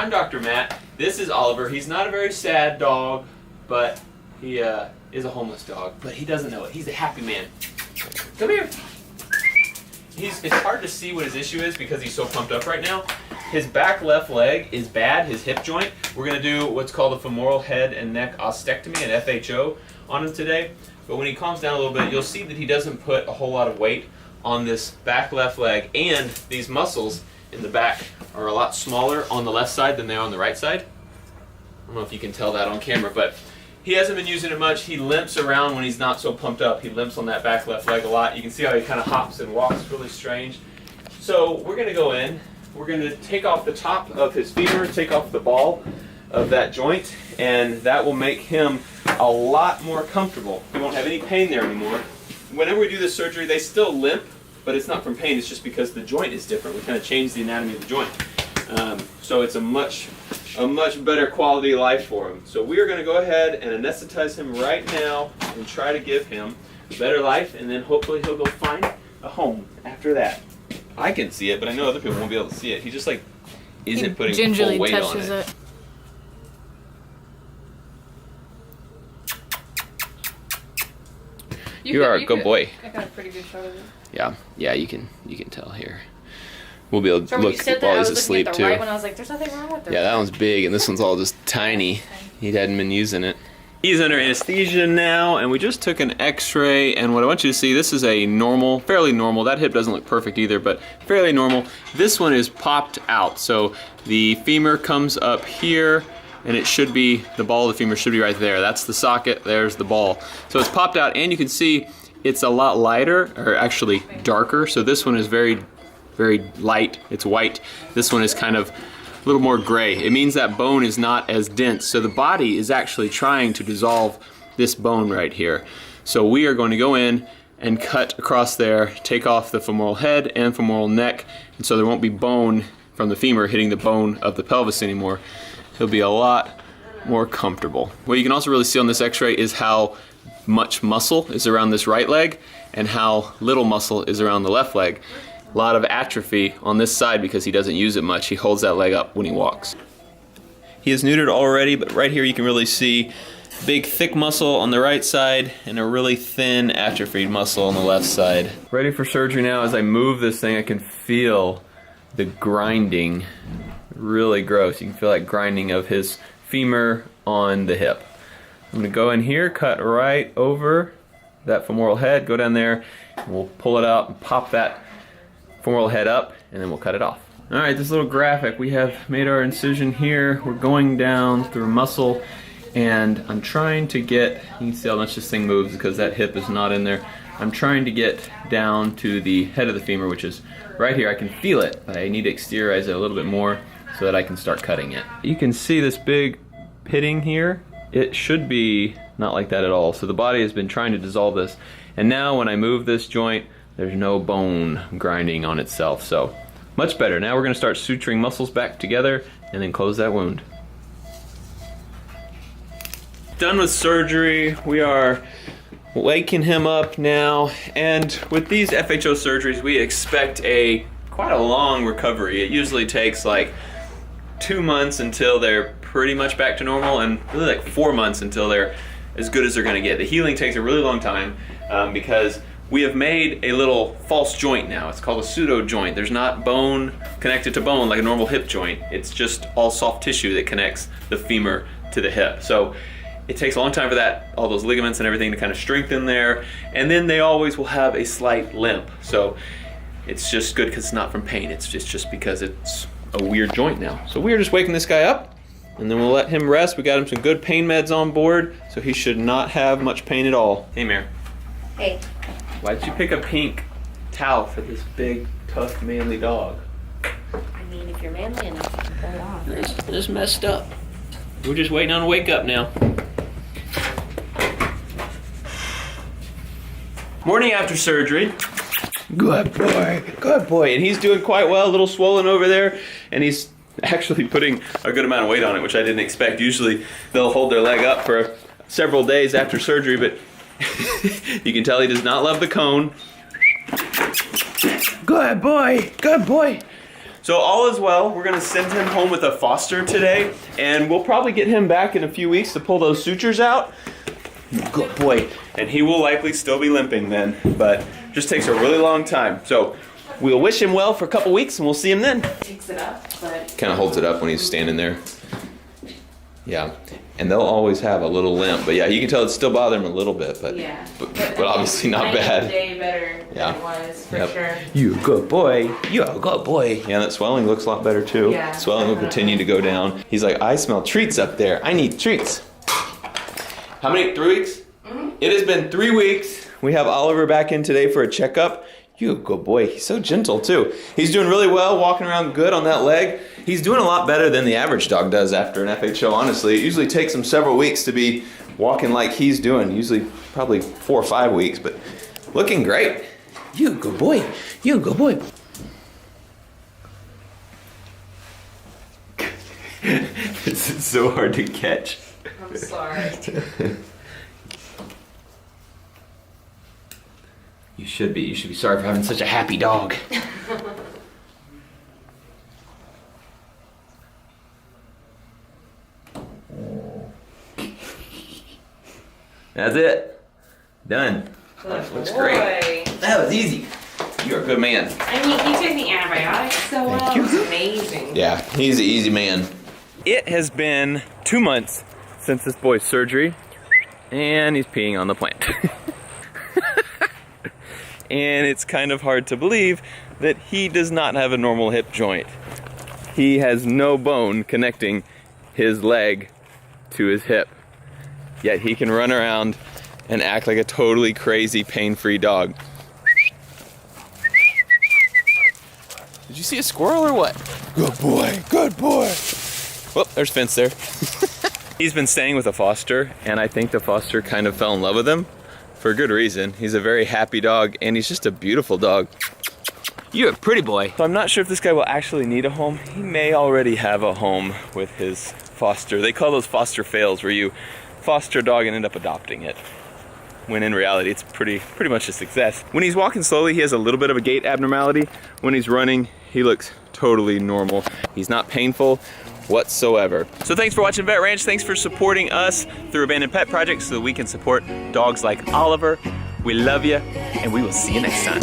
I'm Dr. Matt. This is Oliver. He's not a very sad dog, but he is a homeless dog. But he doesn't know it. He's a happy man. Come here. It's hard to see what his issue is because he's so pumped up right now. His back left leg is bad, his hip joint. We're going to do what's called a femoral head and neck ostectomy, an FHO, on him today. But when he calms down a little bit, you'll see that he doesn't put a whole lot of weight on this back left leg, and these muscles in the back are a lot smaller on the left side than they are on the right side. I don't know if you can tell that on camera, but he hasn't been using it much. He limps around when he's not so pumped up. He limps on that back left leg a lot. You can see how he kind of hops and walks really strange. So we're going to go in. We're going to take off the top of his femur, take off the ball of that joint, and that will make him a lot more comfortable. He won't have any pain there anymore. Whenever we do this surgery, they still limp, but it's not from pain. It's just because the joint is different. We kind of change the anatomy of the joint. So it's a much better quality of life for him. So we are going to go ahead and anesthetize him right now and try to give him a better life, and then hopefully he'll go find a home after that. I can see it, but I know other people won't be able to see it. He just like isn't putting full weight on it. You are a good boy. I got a pretty good shot of it. Yeah, you can tell here. We'll be able to so look while he's asleep at the too. Right when I was like, "There's nothing wrong with it." Yeah, that one's big, and this one's all just tiny. He hadn't been using it. He's under anesthesia now, and we just took an X-ray. And what I want you to see, this is a normal, fairly normal. That hip doesn't look perfect either, but fairly normal. This one is popped out, so the femur comes up here, and it should be, the ball of the femur should be right there. That's the socket, there's the ball. So it's popped out, and you can see it's a lot lighter, or actually darker. So this one is very, very light, it's white. This one is kind of a little more gray. It means that bone is not as dense. So the body is actually trying to dissolve this bone right here. So we are going to go in and cut across there, take off the femoral head and femoral neck, and so there won't be bone from the femur hitting the bone of the pelvis anymore. He'll be a lot more comfortable. What you can also really see on this X-ray is how much muscle is around this right leg and how little muscle is around the left leg. A lot of atrophy on this side because he doesn't use it much. He holds that leg up when he walks. He is neutered already, but right here you can really see big thick muscle on the right side and a really thin atrophied muscle on the left side. Ready for surgery now. As I move this thing, I can feel the grinding. Really gross. You can feel like grinding of his femur on the hip. I'm going to go in here, cut right over that femoral head, go down there, and we'll pull it out and pop that femoral head up, and then we'll cut it off. Alright, this little graphic, we have made our incision here. We're going down through muscle, and I'm trying to get, you can see how much this thing moves because that hip is not in there. I'm trying to get down to the head of the femur, which is right here. I can feel it, but I need to exteriorize it a little bit more so that I can start cutting it. You can see this big pitting here. It should be not like that at all. So the body has been trying to dissolve this, and now when I move this joint, there's no bone grinding on itself, so much better. Now we're going to start suturing muscles back together and then close that wound. Done with surgery. We are waking him up now, and with these FHO surgeries we expect quite a long recovery. It usually takes like 2 months until they're pretty much back to normal, and really like 4 months until they're as good as they're going to get. The healing takes a really long time because we have made a little false joint now. It's called a pseudo joint. There's not bone connected to bone like a normal hip joint. It's just all soft tissue that connects the femur to the hip. So it takes a long time for that, all those ligaments and everything to kind of strengthen there. And then they always will have a slight limp. So it's just good because it's not from pain. It's just because it's a weird joint now. So we're just waking this guy up, and then we'll let him rest. We got him some good pain meds on board, so he should not have much pain at all. Hey, Mare. Hey. Why did you pick a pink towel for this big, tough, manly dog? I mean, if you're manly enough, you can pull it off. This messed up. We're just waiting on a wake up now. Morning after surgery. Good boy, good boy. And he's doing quite well, a little swollen over there, and he's actually putting a good amount of weight on it, which I didn't expect. Usually they'll hold their leg up for several days after surgery, but you can tell he does not love the cone. Good boy, good boy. So So all is well. We're gonna send him home with a foster today, and we'll probably get him back in a few weeks to pull those sutures out. Good boy. And he will likely still be limping then, but just takes a really long time. So we'll wish him well for a couple weeks, and we'll see him then. Picks it up, but Kind of holds it up when he's standing there. Yeah, and they'll always have a little limp, but yeah, you can tell it's still bothering him a little bit, but yeah. but obviously not night and bad. day better Yeah. than it was, for Yep. sure. You a good boy. You a good boy. Yeah, that swelling looks a lot better too. Yeah, Swelling will continue to go down. He's like, I smell treats up there. I need treats. How many? 3 weeks? Mm-hmm. It has been 3 weeks. We have Oliver back in today for a checkup. You a good boy. He's so gentle too. He's doing really well, walking around good on that leg. He's doing a lot better than the average dog does after an FHO, honestly. It usually takes him several weeks to be walking like he's doing. Usually probably 4 or 5 weeks, but looking great. You a good boy. You a good boy. This is so hard to catch. I'm sorry. You should be. You should be sorry for having such a happy dog. That's it. Done. Good Looks boy. great. That was easy. You're a good man. I mean, he took the antibiotics so well. It was amazing. Yeah, he's an easy man. It has been 2 months since this boy's surgery, and he's peeing on the plant. And it's kind of hard to believe that he does not have a normal hip joint. He has no bone connecting his leg to his hip. Yet he can run around and act like a totally crazy, pain-free dog. Did you see a squirrel or what? Good boy, good boy. Well, there's Fence there. He's been staying with a foster, and I think the foster kind of fell in love with him for a good reason. He's a very happy dog, and he's just a beautiful dog. You're a pretty boy. So I'm not sure if this guy will actually need a home. He may already have a home with his foster. They call those foster fails, where you foster a dog and end up adopting it, when in reality it's pretty much a success. When he's walking slowly, he has a little bit of a gait abnormality. When he's running, he looks totally normal. He's not painful whatsoever. So thanks for watching Vet Ranch. Thanks for supporting us through Abandoned Pet Project so that we can support dogs like Oliver. We love you, and we will see you next time.